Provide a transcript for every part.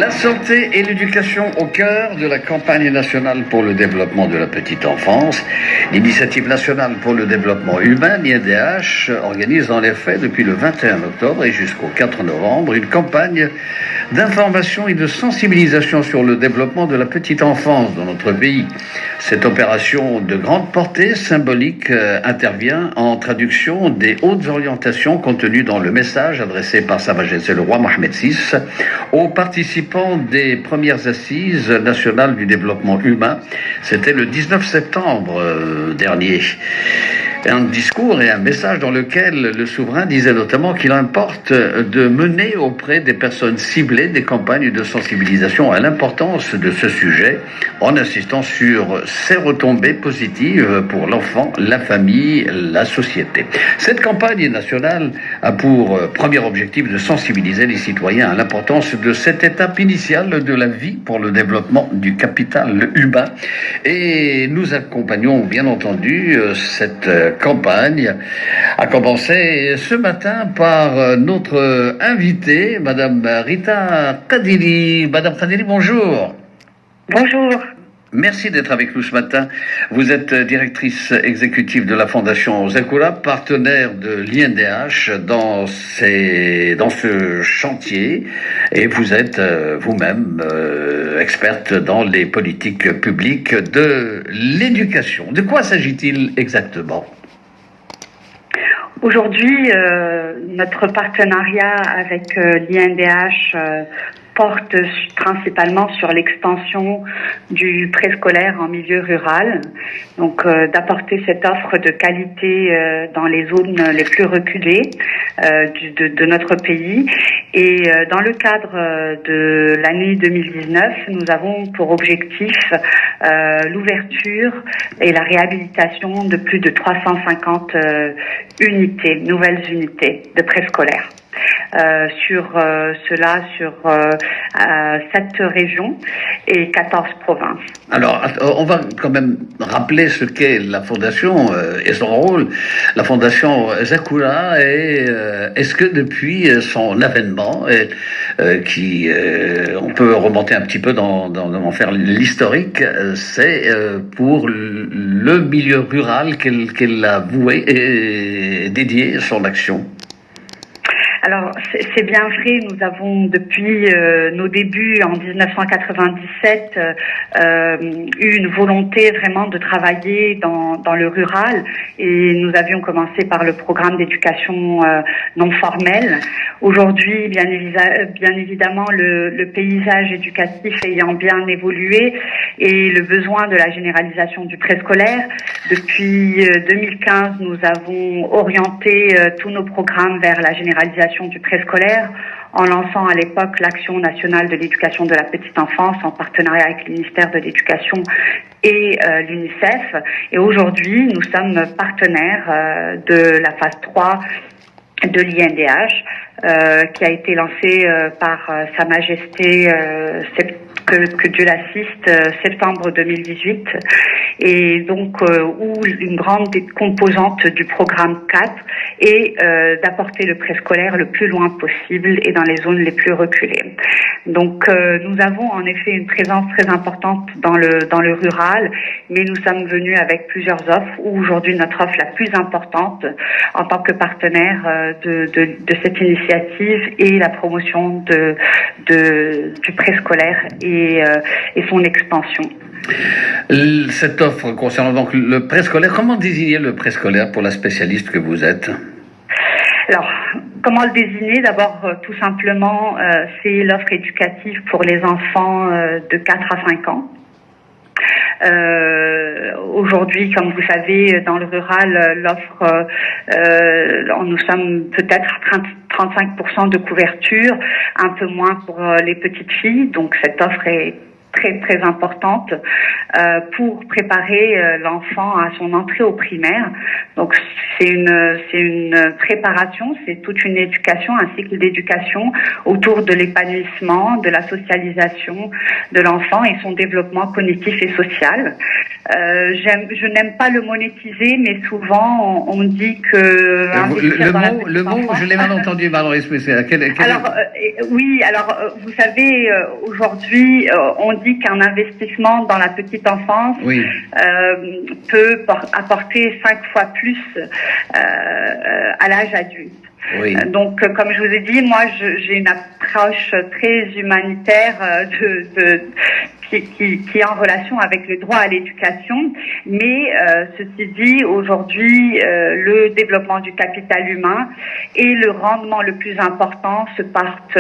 La santé et l'éducation au cœur de la campagne nationale pour le développement de la petite enfance. L'Initiative nationale pour le développement humain, l'INDH, organise en effet depuis le 21 octobre et jusqu'au 4 novembre une campagne d'information et de sensibilisation sur le développement de la petite enfance dans notre pays. Cette opération de grande portée symbolique intervient en traduction des hautes orientations contenues dans le message adressé par Sa Majesté le Roi Mohammed VI aux participants des premières assises nationales du développement humain. C'était le 19 septembre dernier. Un discours et un message dans lequel le souverain disait notamment qu'il importe de mener auprès des personnes ciblées des campagnes de sensibilisation à l'importance de ce sujet, en insistant sur ses retombées positives pour l'enfant, la famille, la société. Cette campagne nationale a pour premier objectif de sensibiliser les citoyens à l'importance de cette étape initiale de la vie pour le développement du capital humain. Et nous accompagnons bien entendu cette campagne, a commencé ce matin par notre invitée, Madame Rita Kadili. Madame Kadili, bonjour. Bonjour. Merci d'être avec nous ce matin. Vous êtes directrice exécutive de la Fondation Zakura, partenaire de l'INDH dans ce chantier, et vous êtes vous-même experte dans les politiques publiques de l'éducation. De quoi s'agit-il exactement ? Aujourd'hui, notre partenariat avec l'INDH porte principalement sur l'extension du préscolaire en milieu rural, donc d'apporter cette offre de qualité dans les zones les plus reculées de notre pays. Et dans le cadre de l'année 2019, nous avons pour objectif l'ouverture et la réhabilitation de plus de 350 nouvelles unités de préscolaire. Sur 7 régions et 14 provinces. Alors, on va quand même rappeler ce qu'est la Fondation et son rôle. La Fondation Zakura est-ce que depuis son avènement, on peut remonter un petit peu dans faire l'historique, c'est pour le milieu rural qu'elle a voué et dédié son action. Alors, c'est bien vrai, nous avons depuis nos débuts en 1997 eu une volonté vraiment de travailler dans le rural, et nous avions commencé par le programme d'éducation non formelle. Aujourd'hui, bien évidemment, le paysage éducatif ayant bien évolué et le besoin de la généralisation du préscolaire, depuis 2015, nous avons orienté tous nos programmes vers la généralisation du préscolaire, en lançant à l'époque l'Action nationale de l'éducation de la petite enfance en partenariat avec le ministère de l'Éducation et l'UNICEF. Et aujourd'hui, nous sommes partenaires de la phase 3 de l'INDH, qui a été lancée par Sa Majesté, que Dieu l'assiste, septembre 2018, et donc où une grande composante du programme 4 est d'apporter le préscolaire le plus loin possible et dans les zones les plus reculées. Donc nous avons en effet une présence très importante dans le rural, mais nous sommes venus avec plusieurs offres, où aujourd'hui notre offre la plus importante en tant que partenaire de cette initiative est la promotion du préscolaire et son expansion. Cette offre concernant donc le préscolaire, comment désigner le préscolaire pour la spécialiste que vous êtes ? Alors, comment le désigner ? D'abord, tout simplement, c'est l'offre éducative pour les enfants de 4 à 5 ans. Aujourd'hui, comme vous savez, dans le rural, l'offre, nous sommes peut-être à 35% de couverture, un peu moins pour les petites filles, donc cette offre est très très importante. pour préparer l'enfant à son entrée au primaire. Donc c'est une préparation, c'est toute une éducation, un cycle d'éducation autour de l'épanouissement, de la socialisation de l'enfant et son développement cognitif et social. Je n'aime pas le monétiser, mais souvent on dit que le mot, je l'ai mal entendu, Marie. Vous savez, aujourd'hui, on dit qu'un investissement dans la petite enfance peut apporter 5 fois plus à l'âge adulte. Oui. Donc, comme je vous ai dit, moi, j'ai une approche très humanitaire qui est en relation avec le droit à l'éducation. Mais ceci dit, aujourd'hui, le développement du capital humain et le rendement le plus important se partent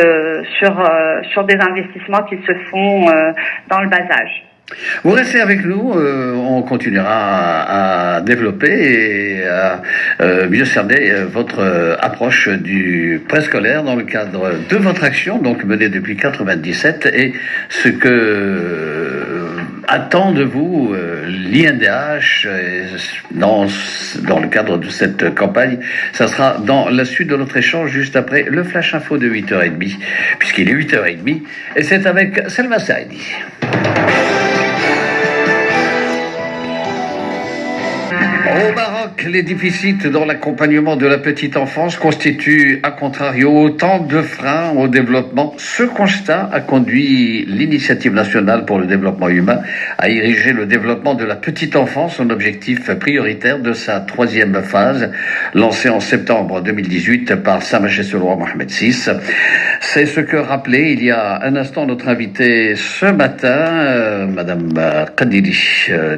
sur des investissements qui se font dans le bas âge. Vous restez avec nous, on continuera à développer et à mieux cerner votre approche du préscolaire dans le cadre de votre action, donc menée depuis 97, et ce que attend de vous l'INDH dans le cadre de cette campagne. Ça sera dans la suite de notre échange, juste après le Flash Info de 8h30, puisqu'il est 8h30, et c'est avec Selma Saidi. Au Maroc, les déficits dans l'accompagnement de la petite enfance constituent, à contrario, autant de freins au développement. Ce constat a conduit l'Initiative nationale pour le développement humain à ériger le développement de la petite enfance en objectif prioritaire de sa 3e phase, lancée en septembre 2018 par Sa Majesté le Roi Mohamed VI. C'est ce que rappelait il y a un instant notre invitée ce matin, Madame Kadiri,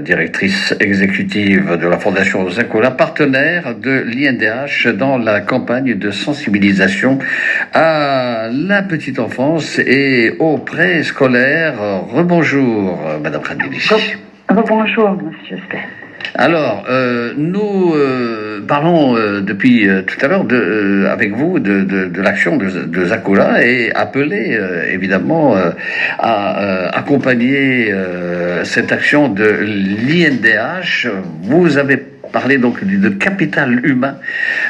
directrice exécutive de la Fondation Zakoula, partenaire de l'INDH dans la campagne de sensibilisation à la petite enfance et au préscolaire. Rebonjour, Madame Kadiri. Rebonjour, Monsieur Steph. Alors, nous parlons depuis tout à l'heure avec vous de l'action de Zakoula et appelé évidemment à accompagner cette action de l'INDH. Vous avez parler donc de capital humain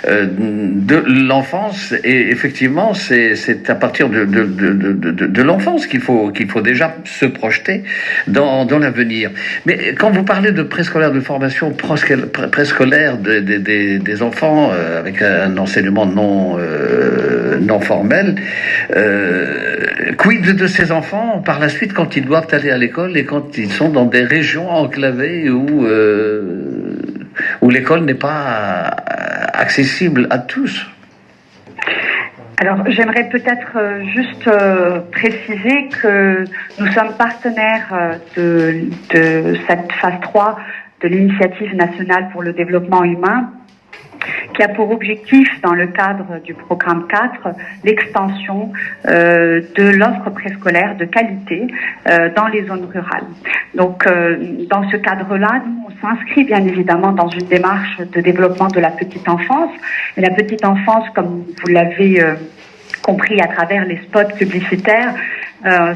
de l'enfance, et effectivement c'est à partir de l'enfance qu'il faut déjà se projeter dans l'avenir. Mais quand vous parlez de préscolaire, de formation préscolaire des enfants avec un enseignement non formel, quid de ces enfants par la suite quand ils doivent aller à l'école et quand ils sont dans des régions enclavées où l'école n'est pas accessible à tous? Alors, j'aimerais peut-être juste préciser que nous sommes partenaires de cette phase 3 de l'Initiative nationale pour le développement humain, qui a pour objectif, dans le cadre du programme 4, l'extension de l'offre préscolaire de qualité dans les zones rurales. Donc, dans ce cadre-là, nous, on s'inscrit bien évidemment dans une démarche de développement de la petite enfance. Et la petite enfance, comme vous l'avez compris à travers les spots publicitaires,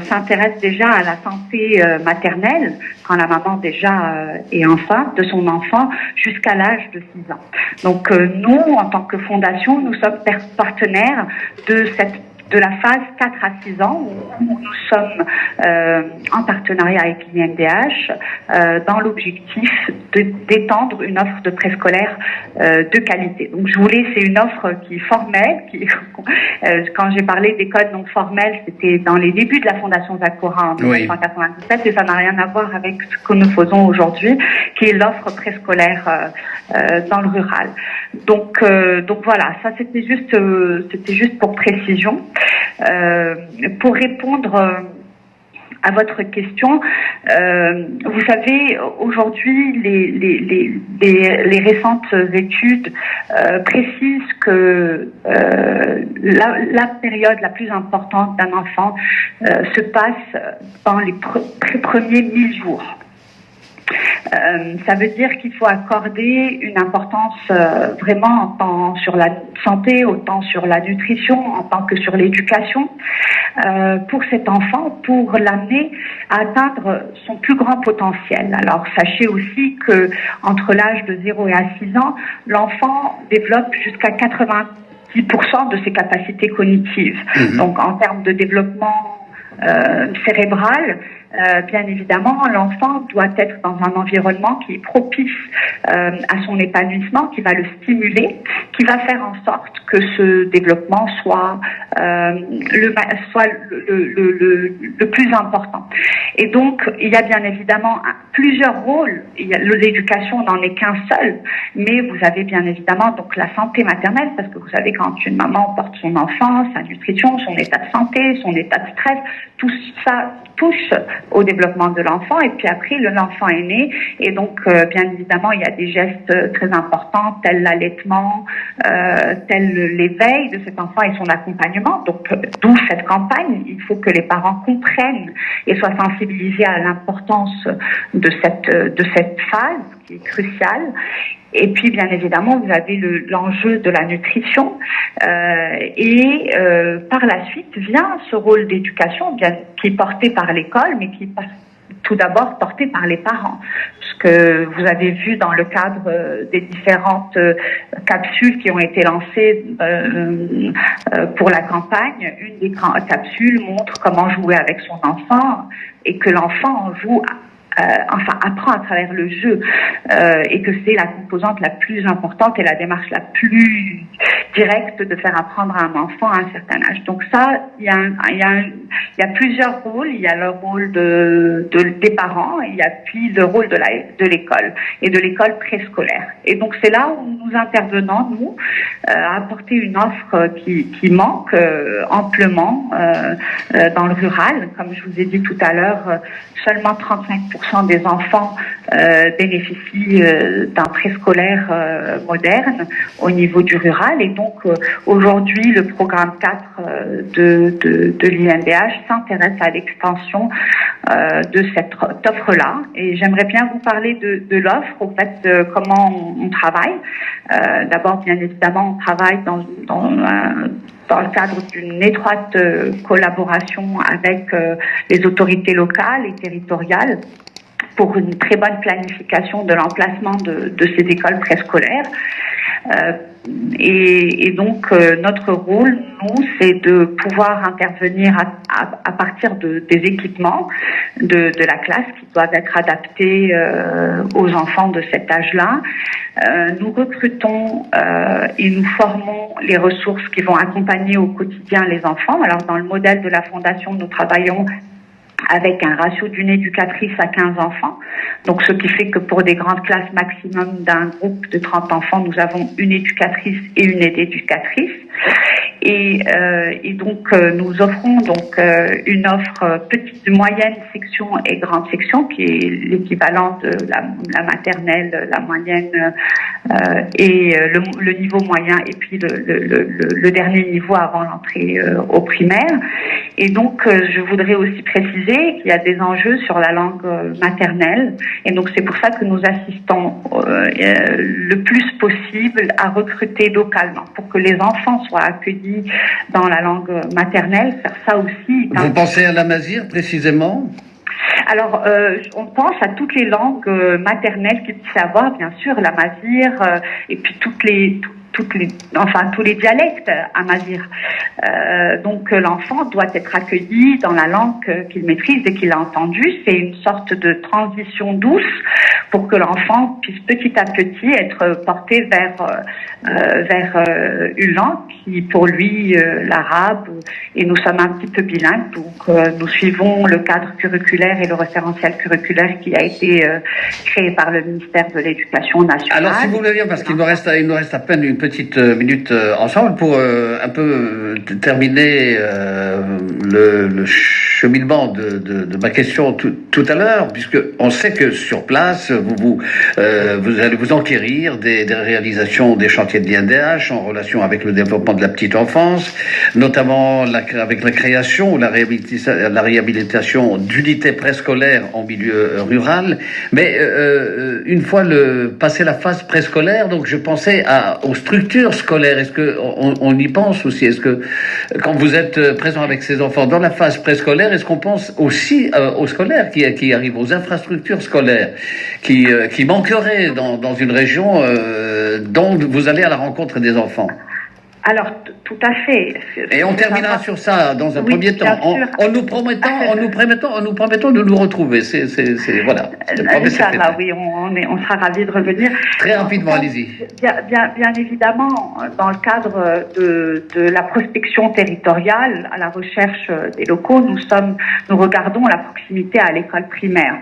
s'intéresse déjà à la santé maternelle, quand la maman déjà est enceinte de son enfant, jusqu'à l'âge de 6 ans. Donc nous, en tant que fondation, nous sommes partenaires de la phase 4 à 6 ans, où nous sommes en partenariat avec l'INDH dans l'objectif d'étendre une offre de préscolaire de qualité. Donc je voulais, c'est une offre qui est formelle, quand j'ai parlé d'école non formelle, c'était dans les débuts de la Fondation Zakoura en 1997, et ça n'a rien à voir avec ce que nous faisons aujourd'hui, qui est l'offre préscolaire dans le rural. Donc voilà, ça c'était juste pour précision. Pour répondre à votre question, vous savez, aujourd'hui, les récentes études précisent que la période la plus importante d'un enfant se passe dans les premiers 1000 jours. Ça veut dire qu'il faut accorder une importance vraiment tant sur la santé, autant sur la nutrition, en tant que sur l'éducation, pour cet enfant, pour l'amener à atteindre son plus grand potentiel. Alors, sachez aussi que entre l'âge de 0 et à 6 ans, l'enfant développe jusqu'à 90% de ses capacités cognitives. Donc, en termes de développement cérébral, bien évidemment, l'enfant doit être dans un environnement qui est propice à son épanouissement, qui va le stimuler, qui va faire en sorte que ce développement soit le plus important. Et donc, il y a bien évidemment plusieurs rôles. L'éducation n'en est qu'un seul, mais vous avez bien évidemment donc la santé maternelle, parce que vous savez, quand une maman porte son enfant, sa nutrition, son état de santé, son état de stress, tout ça touche au développement de l'enfant. Et puis après, l'enfant est né, et donc bien évidemment, il y a des gestes très importants, tels l'allaitement, tel l'éveil de cet enfant et son accompagnement. Donc, d'où cette campagne. Il faut que les parents comprennent et soient sensibilisés à l'importance de cette phase qui est cruciale. Et puis, bien évidemment, vous avez l'enjeu de la nutrition. Et par la suite vient ce rôle d'éducation qui est porté par l'école, mais qui est tout d'abord porté par les parents. Ce que vous avez vu dans le cadre des différentes capsules qui ont été lancées pour la campagne, une des capsules montre comment jouer avec son enfant et que l'enfant joue apprend à travers le jeu, et que c'est la composante la plus importante et la démarche la plus directe de faire apprendre à un enfant à un certain âge. Donc ça, il y a plusieurs rôles. Il y a le rôle des parents, il y a puis le rôle de l'école et de l'école préscolaire. Et donc c'est là où nous intervenons, nous, à apporter une offre qui manque amplement dans le rural. Comme je vous ai dit tout à l'heure, seulement 35% des enfants bénéficient d'un préscolaire moderne au niveau du rural. Et donc aujourd'hui, le programme 4 de l'INDH s'intéresse à l'extension de cette offre-là. Et j'aimerais bien vous parler de l'offre, au fait, de comment on travaille. D'abord, bien évidemment, on travaille dans le cadre d'une étroite collaboration avec les autorités locales et territoriales pour une très bonne planification de l'emplacement de ces écoles préscolaires. Et donc, notre rôle, nous, c'est de pouvoir intervenir à partir des équipements de la classe qui doivent être adaptés aux enfants de cet âge-là. Nous recrutons et nous formons les ressources qui vont accompagner au quotidien les enfants. Alors, dans le modèle de la Fondation, nous travaillons avec un ratio d'une éducatrice à 15 enfants. Donc, ce qui fait que pour des grandes classes maximum d'un groupe de 30 enfants, nous avons une éducatrice et une aide-éducatrice. Et donc, nous offrons donc une offre petite, moyenne section et grande section, qui est l'équivalent de la maternelle, la moyenne et le niveau moyen, et puis le dernier niveau avant l'entrée au primaire. Et donc, je voudrais aussi préciser qu'il y a des enjeux sur la langue maternelle. Et donc, c'est pour ça que nous assistons le plus possible à recruter localement, pour que les enfants soient accueillis dans la langue maternelle. Faire ça aussi. Vous pensez à la Mazir, précisément ? Alors, on pense à toutes les langues maternelles qu'il puisse y avoir, bien sûr, la Mazir, et puis tous les dialectes amazigh. Donc l'enfant doit être accueilli dans la langue qu'il maîtrise et qu'il a entendue. C'est une sorte de transition douce pour que l'enfant puisse petit à petit être porté vers une langue qui, pour lui, l'arabe, et nous sommes un petit peu bilingues, donc nous suivons le cadre curriculaire et le référentiel curriculaire qui a été créé par le ministère de l'Éducation nationale. Alors, si vous voulez bien, parce qu'il nous reste à peine une petite minute ensemble pour un peu terminer le cheminement de ma question tout à l'heure, puisque on sait que sur place, vous allez vous enquérir des réalisations des chantiers de l'INDH en relation avec le développement de la petite enfance, notamment avec la création ou la réhabilitation d'unités préscolaires en milieu rural. Mais une fois passé la phase préscolaire, donc je pensais aux structures scolaires. Est-ce que on y pense aussi? Est-ce que quand vous êtes présent avec ces enfants dans la phase préscolaire, est-ce qu'on pense aussi aux scolaires qui arrivent, aux infrastructures scolaires qui manqueraient dans une région dont vous allez à la rencontre des enfants? Alors, tout à fait. Et on terminera sur ça dans un premier temps, en nous promettant de nous retrouver. Voilà. Inch'Allah, oui, on sera ravis de revenir. Très rapidement, allez-y. Bien évidemment, dans le cadre de la prospection territoriale, à la recherche des locaux, nous regardons la proximité à l'école primaire.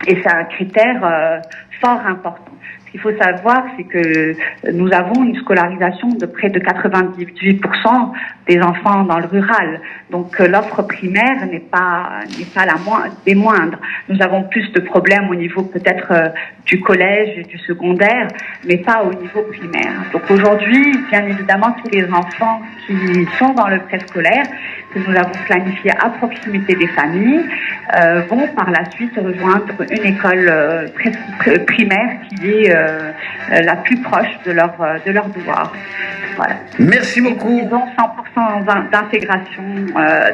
Et c'est un critère fort important. Ce qu'il faut savoir, c'est que nous avons une scolarisation de près de 98% des enfants dans le rural. Donc l'offre primaire n'est pas des moindres. Nous avons plus de problèmes au niveau peut-être du collège et du secondaire, mais pas au niveau primaire. Donc aujourd'hui, bien évidemment, tous les enfants qui sont dans le préscolaire, que nous avons planifié à proximité des familles, vont par la suite rejoindre une école primaire qui est la plus proche de leur devoir. Voilà. Merci beaucoup. Ils ont 100% d'intégration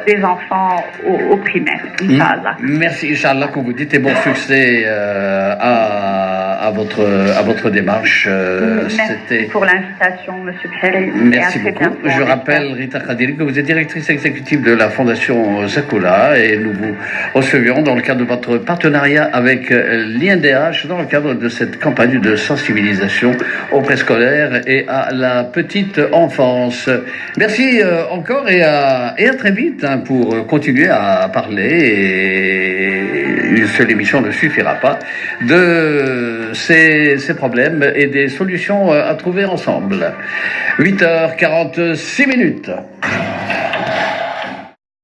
des enfants au primaire, Inch'Allah. Merci, Inch'Allah, comme vous dites, et bon succès à votre démarche. Merci pour l'invitation, Monsieur Bheri. Merci beaucoup. Je rappelle, Rita Khadiri, que vous êtes directrice exécutive de la Fondation Zakula, et nous vous recevions dans le cadre de votre partenariat avec l'INDH, dans le cadre de cette campagne de sensibilisation au préscolaire et à la petite enfance. Merci encore et à très vite pour continuer à parler, et une seule émission ne suffira pas, de ces problèmes et des solutions à trouver ensemble. 8h46.